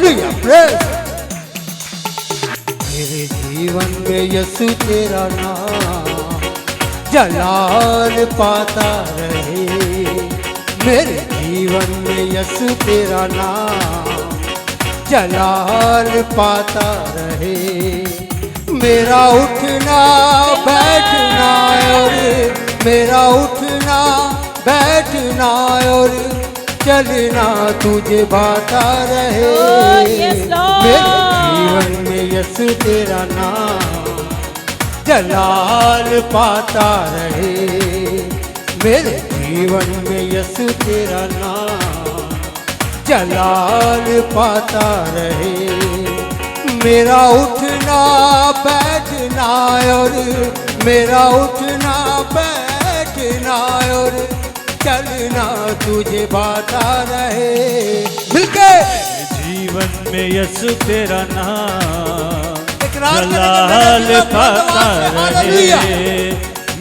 Hallelujah praise. मेरे जीवन में यीशु तेरा नाम जलाल पाता रहे। मेरे जीवन में यीशु तेरा नाम जलाल पाता रहे। मेरा उठना बैठना और मेरा उठना बैठना और चलना तुझे भाता रहे। मेरे जीवन में यीशु तेरा नाम जलाल पाता रहे। मेरे जीवन में यीशु तेरा नाम जलाल पाता रहे। मेरा उठना बैठना और मेरा उठना बैठना और चलना तुझे भाता रहे। मिलके जीवन में यीशु तेरा नाम जलाल पाता रहे।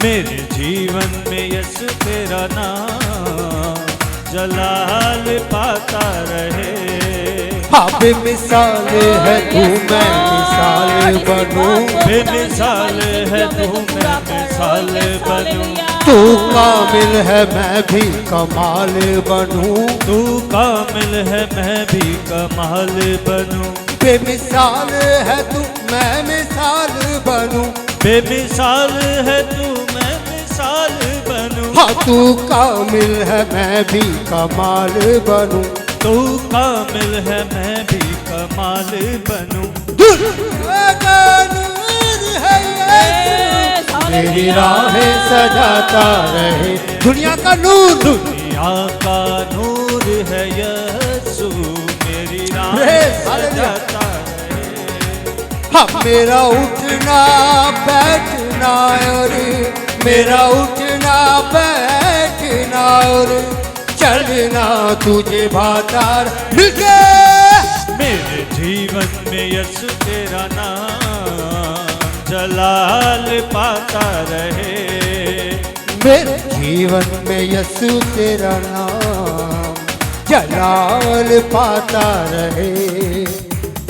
मेरे जीवन में यीशु तेरा नाम जलाल पाता रहे। हाँ बेमिसाल है तू मैं मिसाल बनूं। बेमिसाल है तू मैं मिसाल बनूं। तू कामिल है मैं भी कमाल बनूं। तू कामिल है मैं भी कमाल बनूं। बेमिसाल है तू मैं मिसाल बनूं। बेमिसाल है तू मैं मिसाल बनूं। हाँ तू कामिल है मैं भी कमाल बनूं। तू कामिल है मैं भी कमाल बनूं। मेरी राहें सजाता रहे। दुनिया का नूर दुनिया का नूर है यीशु मेरी राहें सजाता रहे। हाँ मेरा उठना बैठना और मेरा उठना बैठना और चलना तुझे भाता मिलके। मेरे जीवन में यीशु तेरा नाम जलाल पाता रहे। मेरे जीवन में यीशु तेरा नाम जलाल पाता रहे।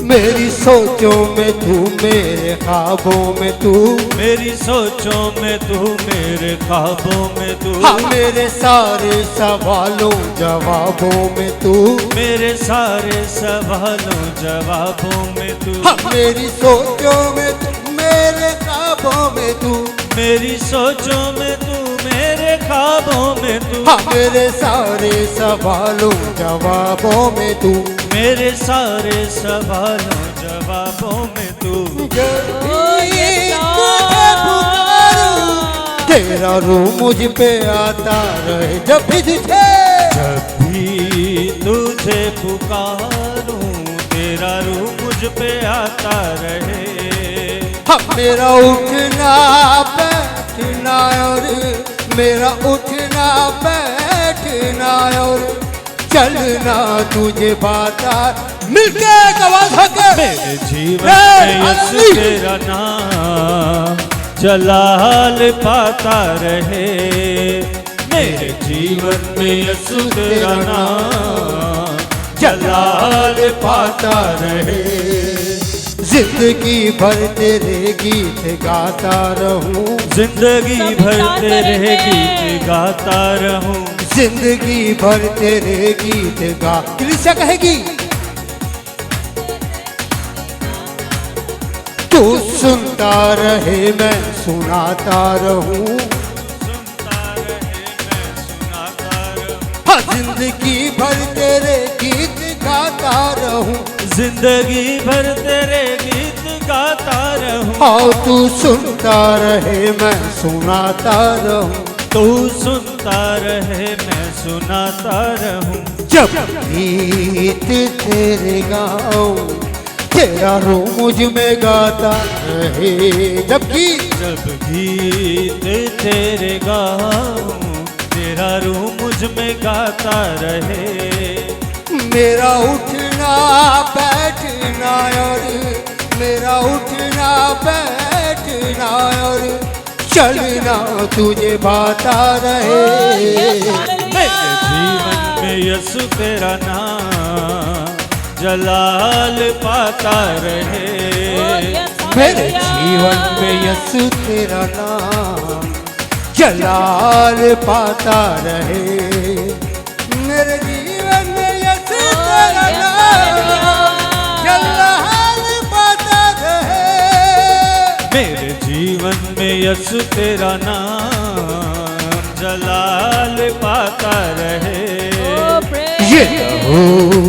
मेरी सोचों में तू मेरे ख्वाबों में तू। मेरी सोचों में तू मेरे ख्वाबों में तू। हाँ मेरे सारे सवालों जवाबों में तू। मेरे सारे सवालों जवाबों में तू। हाँ मेरी सोचों में तू मेरे ख्वाबों में तू। मेरी सोचों में तू मेरे ख्वाबों में तू। हाँ मेरे सारे सवालों जवाबों में तू। मेरे सारे सवालों जवाबों में तू। तेरा रूह मुझ पे आता रहे। जब भी तुझे पुकारूं तेरा रूह मुझ पे आता रहे। हम मेरा उठना बैठना और मेरा उठना बैठना और चलना तुझे भाता मिलके आवाज होके। मेरे जीवन में यीशु तेरा नाम जलाल पाता रहे। मेरे जीवन में यीशु तेरा नाम जलाल पाता रहे। जिंदगी भर तेरे गीत गाता रहूं। जिंदगी भर तेरे गीत गाता रहूं। जिंदगी भर तेरे गीत गा। कलीसिया कहेगी तू सुनता रहे मैं सुनाता रहूं। सुनता रहे मैं सुनाता रहूं। हाँ जिंदगी भर तेरे गीत गाता रहूं। जिंदगी भर तेरे गीत गाता रहूं। हाँ तू सुनता रहे मैं सुनाता रहूं। तू सुनता रहे मैं सुनाता रहूं। जब गीत तेरे गाऊं तेरा रूह मुझ में गाता रहे। जब गीत तेरे गाऊं तेरा रूह मुझ में गाता रहे। मेरा उठना बैठना और मेरा उठना बैठना और चलना तुझे भाता रहे। मेरे जीवन में यीशु तेरा नाम जलाल पाता रहे। मेरे जीवन में यीशु तेरा नाम जलाल पाता रहे। मेरे जीवन में यीशु तेरा नाम जलाल पाता रहे। मेरे जीवन में यीशु तेरा नाम जलाल पाता रहे। ये लहू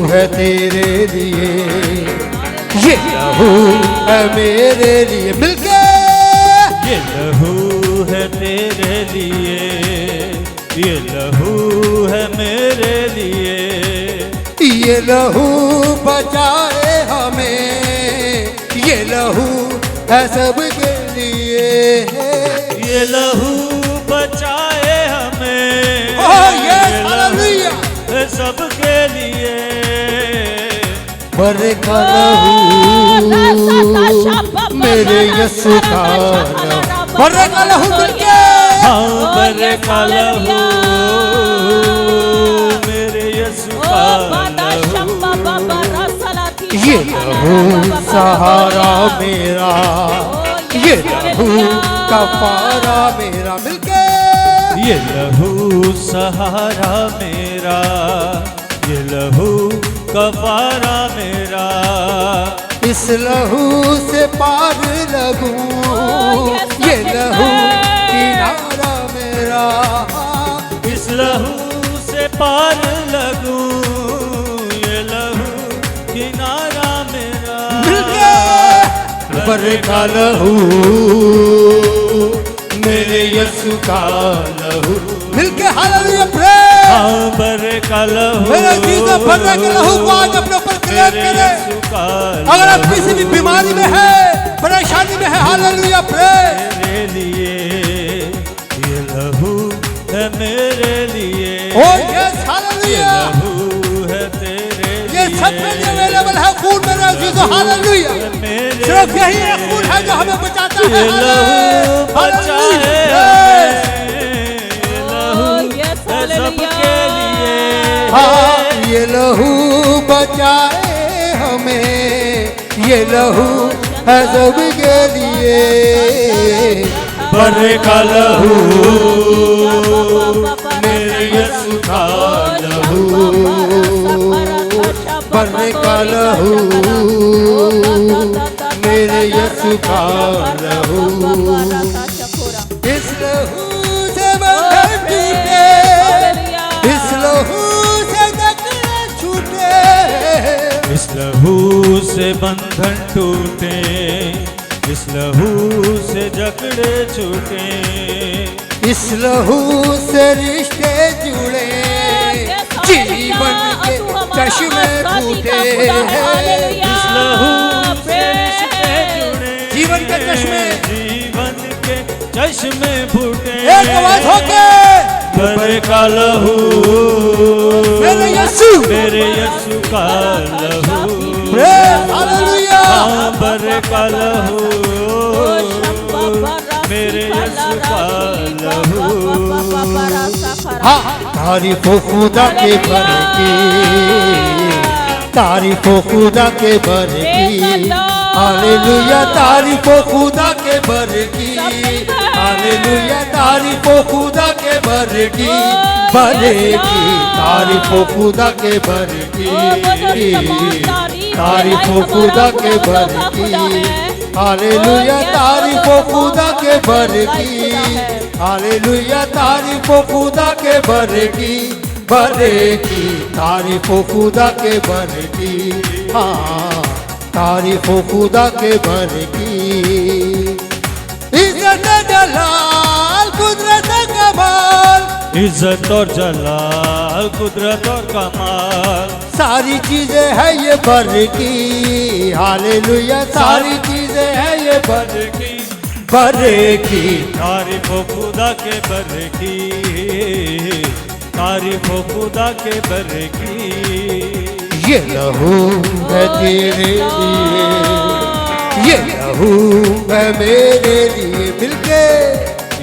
है तेरे लिए, ये लहू है मेरे लिए, मिलके ये लहू है तेरे लिए, ये लहू है मेरे लिए। ये लहू बचाए हमें, ये लहू है सबके लिए। ये लहू बचाए हमें, yes, हालेलुया, है सबके लिए। बर का लहू मेरे यीशु का लहू, बर का लहू मिलके, हाँ बर का लहू मेरे यीशु का लहू। ये लहू सहारा मेरा, ये लहू कफारा मेरा, मिलके ये लहू सहारा मेरा, ये लहू कफारा मेरा। इस लहू से पार लगूं, ये लहू किनारा मेरा। इस लहू से पार लगूं, ये लहू किनारा मेरा। बर का लहू मेरे यीशु का लहू, मिलके हालेलुया प्रेम। हाँ बर का लहू मेरे जीसस बर के लहू को आज अपने ऊपर क्लेम करे। अगर आप किसी भी बीमारी में है, परेशानी में है, हालेलुया प्रेम। मेरे लिए ये लहू है मेरे लिए, ओ यस हालेलुया, लहू है तेरे लिए। ये सब में अवेलेबल है खून मेरे जीसस, हालेलुया। सिर्फ यही एक खून है जो हमें बचाता है। ये लहू बचाए हमें, ये लहू है सबके लिए। हाँ ये लहू बचाए हमें, ये लहू है सबके लिए। बर का लहू मेरे यीशु का लहू, बर का लहू मेरे यीशु का लहू। इस लहू से बंधन टूटे, इस लहू से जकड़े छूटे, इस लहू से बंधन टूटे, इस लहू से जकड़े छूटे। इस लहू से रिश्ते जुड़े, जीवन के चश्मे फूटे। इस लहू से रिश्ते जुड़े, जीवन के चश्मे, जीवन के चश्मे फूटे। एक आवाज होके बर का लहू मेरे यीशु, मेरे यीशु का लहू। प्रेम हालेलुया। हाँ बर का लहू मेरे यीशु का लहू। हाँ तारीफो खुदा के बर की, तारीफो खुदा के बर की, हालेलुया। तारीफो खुदा के बर की, हालेलुया। तारीफो खुदा के बर की, बरे की तारीफो खुदा के बर की, तारीफो खुदा के बर की, हालेलुया। तारीफो खुदा के बर की, हालेलुया। तारीफो खुदा के बर की, बरे की तारीफो खुदा के बर की, हाँ तारीफो खुदा के बर की। इज्जत जलाल कुदरत कमाल, इज्जत और जलाल कुदरत और कमाल, सारी चीजें है ये बर की, हालेलुया। सारी चीजें है ये बर की, बर की तारीफ हो खुदा के बर की, तारीफ हो खुदा के बर की। ये लहू है तेरे लिए, ये लहू है मेरे लिए, मिलके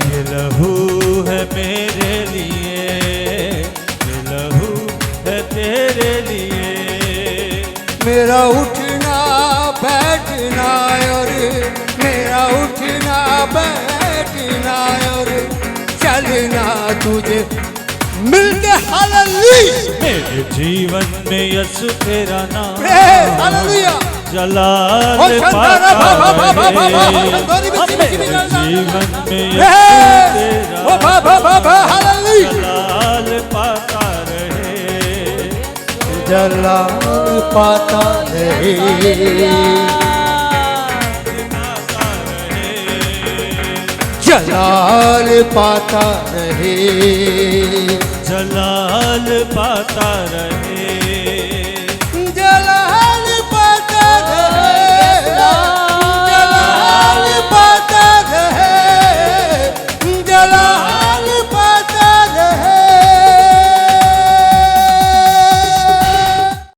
ये लहू है मेरे लिए, ये लहू है तेरे लिए। मेरा उठना बैठना और मेरा उठना बैठना और चलना तुझे मिलके हालेलुया मेरे जीवन में यसु तेरा नाम प्रेज हालेलुया जलाल ओ शंकरा पाता बाबा रहे मेरे जीवन में यसु प्रेज तेरा ओ बाबा हालेलुया जलाल पाता रहे जलाल पाता रहे पाता रहे जलाल पाता रहे जलाल पाता रहे जलाल पाता रहे